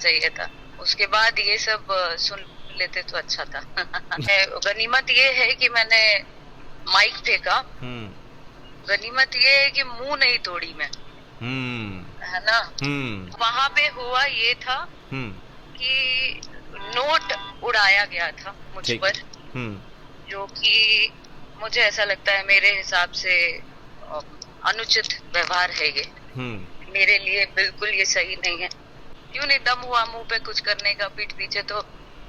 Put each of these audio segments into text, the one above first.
चाहिए था। उसके बाद ये सब सुन लेते तो अच्छा था। गनीमत ये है कि मैंने माइक फेंका। गनीमत ये है कि मुंह नहीं तोड़ी मैं, है ना। वहां पे हुआ ये था कि नोट उड़ाया गया था मुझ पर, जो कि मुझे ऐसा लगता है मेरे हिसाब से अनुचित व्यवहार है ये। मेरे लिए बिल्कुल ये सही नहीं है। क्यों नहीं, दम हुआ मुंह पे कुछ करने का पीठ पीछे, तो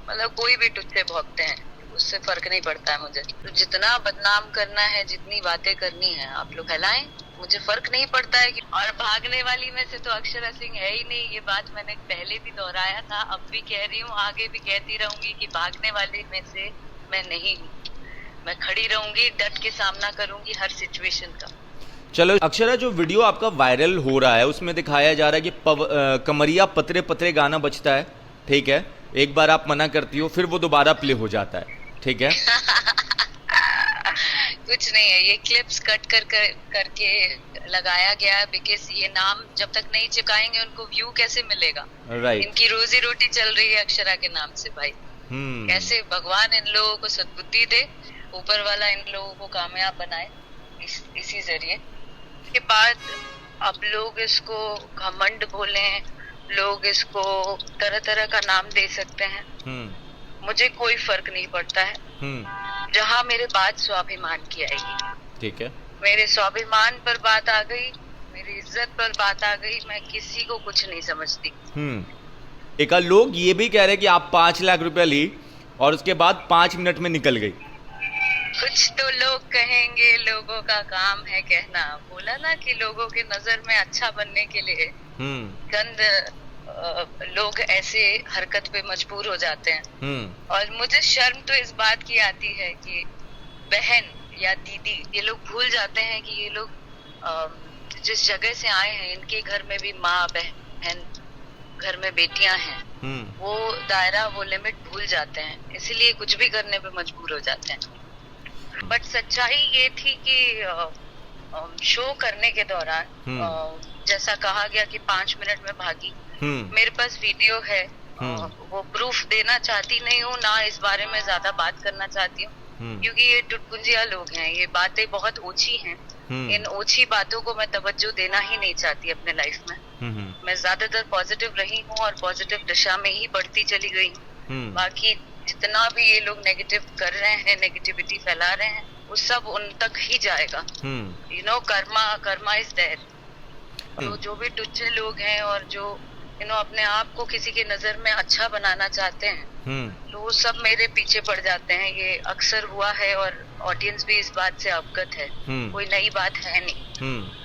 मतलब कोई भी टुच्चे भौंकते हैं, उससे फर्क नहीं पड़ता है मुझे। तो जितना बदनाम करना है, जितनी बातें करनी है आप लोग फैलाएं, मुझे फर्क नहीं पड़ता है। और भागने वाली में से तो अक्षरा सिंह है ही नहीं, ये बात मैंने पहले भी दोहराया था, अब भी कह रही हूँ, आगे भी कहती रहूंगी कि भागने वाले में से मैं नहीं हूँ। मैं खड़ी रहूंगी, डट के सामना करूंगी हर सिचुएशन का। चलो अक्षरा, जो वीडियो आपका वायरल हो रहा है उसमें दिखाया जा रहा है कि कमरिया पतरे पतरे गाना बजता है, ठीक है, एक बार आप मना करती हो फिर वो दोबारा प्ले हो जाता है, ठीक है। कुछ नहीं है, ये क्लिप्स कट करके लगाया गया है, बिकॉज ये नाम जब तक नहीं चिपकाएंगे उनको व्यू कैसे मिलेगा। राइट। इनकी रोजी रोटी चल रही है अक्षरा के नाम से भाई। कैसे भगवान इन लोगों को सद्बुद्धि दे, ऊपर वाला इन लोगों को कामयाब बनाए इसी जरिए। के बाद अब लोग इसको घमंड बोले, लोग इसको तरह तरह का नाम दे सकते हैं, मुझे कोई फर्क नहीं पड़ता है। जहाँ मेरे बात स्वाभिमान की आएगी, ठीक है, मेरे स्वाभिमान पर बात आ गई, मेरी इज्जत पर बात आ गई, मैं किसी को कुछ नहीं समझती। एक लोग ये भी कह रहे हैं कि आप 5 लाख रुपया ली और उसके बाद 5 मिनट में निकल गई। कुछ तो लोग कहेंगे, लोगों का काम है कहना। बोला ना कि लोगों के नजर में अच्छा बनने के लिए गंद लोग ऐसे हरकत पे मजबूर हो जाते हैं। और मुझे शर्म तो इस बात की आती है कि बहन या दीदी, ये लोग भूल जाते हैं कि ये लोग जिस जगह से आए हैं, इनके घर में भी माँ बहन, घर में बेटियां हैं, वो दायरा, वो लिमिट भूल जाते हैं, इसलिए कुछ भी करने पे मजबूर हो जाते हैं। बट सच्चाई ये थी कि शो करने के दौरान जैसा कहा गया कि 5 मिनट में भागी, मेरे पास वीडियो है, वो प्रूफ देना चाहती नहीं हूँ ना, इस बारे में ज्यादा बात करना चाहती हूँ, क्योंकि ये टुटपुंजिया लोग हैं, ये बातें बहुत ओछी हैं। इन ओछी बातों को मैं तवज्जो देना ही नहीं चाहती अपने लाइफ में। मैं ज्यादातर पॉजिटिव रही हूँ और पॉजिटिव दिशा में ही बढ़ती चली गई हूँ। बाकी जितना भी ये लोग नेगेटिव कर रहे हैं, नेगेटिविटी फैला रहे हैं, वो सब उन तक ही जाएगा। You know, karma is there. तो जो भी टुच्चे लोग हैं और जो अपने आप को किसी के नजर में अच्छा बनाना चाहते हैं, तो वो सब मेरे पीछे पड़ जाते हैं। ये अक्सर हुआ है और ऑडियंस भी इस बात से अवगत है, कोई नई बात है नहीं।